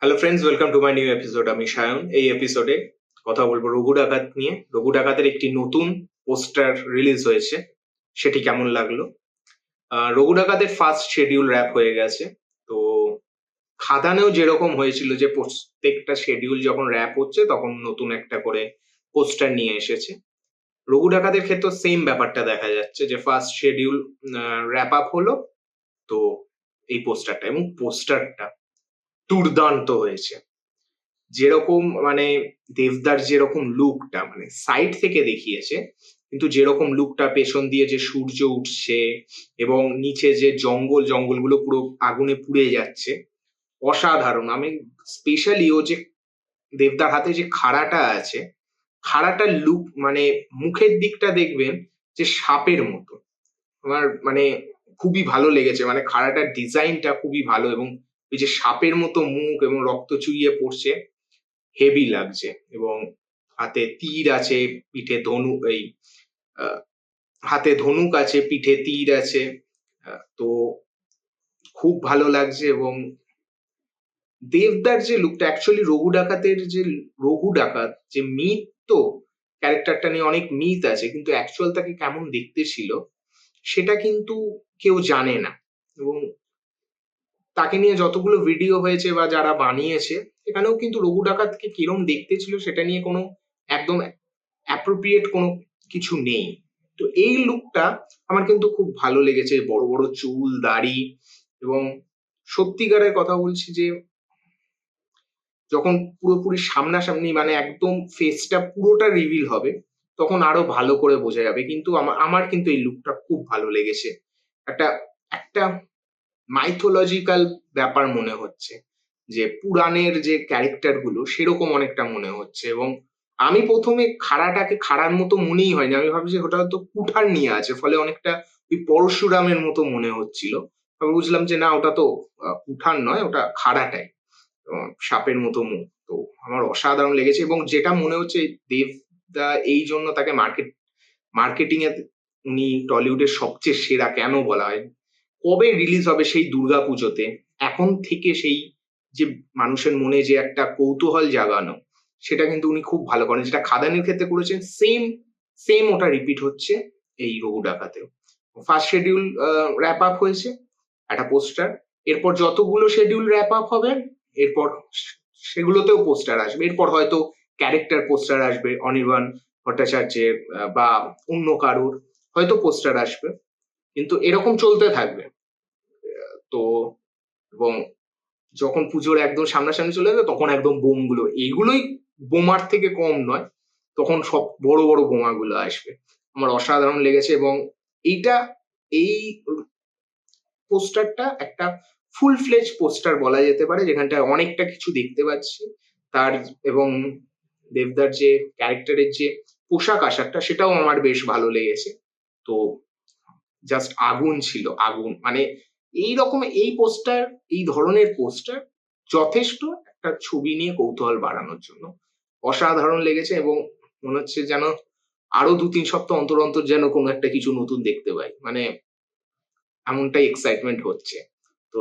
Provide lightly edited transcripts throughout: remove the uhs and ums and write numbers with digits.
Hello friends, welcome to my new episode. আমি সায়ন। এই এপিসোডে কথা বলবো রঘু ডাকাত নিয়ে। রঘু ডাকাতের একটি নতুন পোস্টার রিলিজ হয়েছে, সেটি কেমন লাগলো। রঘু ডাকাতের ফার্স্ট শিডিউল র্যাপ হয়ে গেছে। তো খাদানেও যেরকম হয়েছিল যে প্রত্যেকটা শিডিউল যখন র্যাপ হচ্ছে তখন নতুন একটা করে পোস্টার নিয়ে এসেছে, রঘু ডাকাতের ক্ষেত্রে সেম ব্যাপারটা দেখা যাচ্ছে যে ফার্স্ট শিডিউল র্যাপ আপ হলো। তো এই পোস্টারটা এবং পোস্টারটা দুর্দান্ত হয়েছে। যেরকম মানে দেবদার যেরকম লুকটা মানে সাইড থেকে দেখিয়েছে, কিন্তু যেরকম লুকটা পেছন দিয়ে যে সূর্য উঠছে এবং নিচে যে জঙ্গলগুলো পুরো আগুনে পুড়ে যাচ্ছে, অসাধারণ। আমি স্পেশালি ও যে দেবদার হাতে যে খাড়াটা আছে, খাড়াটার লুক মানে মুখের দিকটা দেখবেন যে সাপের মতো। আমার মানে খুবই ভালো লেগেছে। মানে খাড়াটার ডিজাইনটা খুবই ভালো এবং ওই যে সাপের মতো মুখ এবং রক্ত চুইয়ে পড়ছে, হেভি লাগছে। এবং হাতে তীর আছে, পিঠে আহ, হাতে ধনুক আছে, পিঠে তীর আছে। তো খুব ভালো লাগছে। এবং দেবদার যে লুকটা অ্যাকচুয়ালি রঘু ডাকাত যে মিথ, তো ক্যারেক্টারটা নিয়ে অনেক মিথ আছে, কিন্তু অ্যাকচুয়াল তাকে কেমন দেখতে ছিল সেটা কিন্তু কেউ জানে না। এবং তাকে নিয়ে যতগুলো ভিডিও হয়েছে বা যারা বানিয়েছে, এখানেও কিন্তু রঘু ডাকাতকে কিরম দেখতে ছিল সেটা নিয়ে কোনো একদম অ্যাপ্রোপ্রিয়েট কোনো কিছু নেই। তো এই লুকটা আমার কিন্তু খুব ভালো লেগেছে। বড় বড় চুল, দাড়ি। এবং সত্যিকারের কথা বলছি যে যখন পুরোপুরি সামনাসামনি মানে একদম ফেসটা পুরোটা রিভিল হবে, তখন আরো ভালো করে বোঝা যাবে। কিন্তু আমার কিন্তু এই লুকটা খুব ভালো লেগেছে। একটা একটা মাইথোলজিক্যাল ব্যাপার মনে হচ্ছে, যে পুরাণের যে ক্যারেক্টার গুলো সেরকম অনেকটা মনে হচ্ছে। এবং আমি প্রথমে খাড়াটাকে খাড়ার মতো মনেই হয়নি, আমি ভাবছি ওটা হয়তো কুঠার নিয়ে আছে, ফলে অনেকটা ওই পরশুরামের মতো মনে হচ্ছিল। আমি বুঝলাম যে না, ওটা তো কুঠার নয়, ওটা খাড়াটাই। সাপের মতো মুখ। তো আমার অসাধারণ লেগেছে। এবং যেটা মনে হচ্ছে দেবদা এই জন্য তাকে মার্কেটিং এ উনি টলিউডের সবচেয়ে সেরা কেন বলা হয়, কবে রিলিজ হবে সেই দুর্গাপুজোতে, এখন থেকে সেই যে মানুষের মনে যে একটা কৌতূহল জাগানো, সেটা কিন্তু উনি খুব ভালো করেন। যেটা খাদানের ক্ষেত্রে করেছেন, সেম সেম ওটা রিপিট হচ্ছে এই রঘু ডাকাতেও। ফার্স্ট শিডিউল র্যাপ আপ হয়েছে, একটা পোস্টার। এরপর যতগুলো শিডিউল র্যাপ আপ হবে, এরপর সেগুলোতেও পোস্টার আসবে। এরপর হয়তো ক্যারেক্টার পোস্টার আসবে, অনির্বাণ ভট্টাচার্যের বা অন্য কারোর হয়তো পোস্টার আসবে। কিন্তু এরকম চলতে থাকবে। তো এবং যখন পুজোর একদম সামনাসামনি চলে যাবে, তখন একদম বোমগুলো, এইগুলোই বোমার থেকে কম নয়, তখন সব বড় বড় বোমাগুলো আসবে। আমার অসাধারণ লেগেছে। এবং এইটা এই পোস্টারটা একটা ফুল ফ্লেজ পোস্টার বলা যেতে পারে, যেখানটায় অনেকটা কিছু দেখতে পাচ্ছি তার। এবং দেবদার যে ক্যারেক্টারের যে পোশাক আশাকটা, সেটাও আমার বেশ ভালো লেগেছে। তো জাস্ট আগুন ছিল, আগুন। মানে এই ধরনের পোস্টার যথেষ্ট একটা ছবি নিয়ে কৌতূহল বাড়ানোর জন্য। অসাধারণ লেগেছে। এবং মনে হচ্ছে যেন আরো ২-৩ সপ্তাহ অন্তর অন্তর যেন কোনো একটা কিছু নতুন দেখতে পাই। মানে এমনটাই এক্সাইটমেন্ট হচ্ছে। তো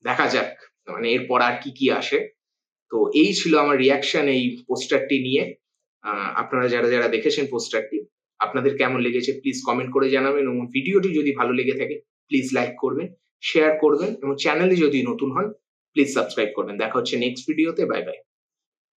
দেখা যাক মানে এরপর আর কি আসে। তো এই ছিল আমার রিঅ্যাকশন এই পোস্টারটি নিয়ে। আপনারা যারা দেখেছেন পোস্টারটি, আপনাদের কেমন লেগেছে প্লিজ কমেন্ট করে জানাবেন। এবং ভিডিওটি যদি ভালো লেগে থাকে প্লিজ লাইক করবেন, শেয়ার করবেন এবং চ্যানেলে যদি নতুন হন প্লিজ সাবস্ক্রাইব করবেন। দেখা হচ্ছে নেক্সট ভিডিওতে। Bye bye.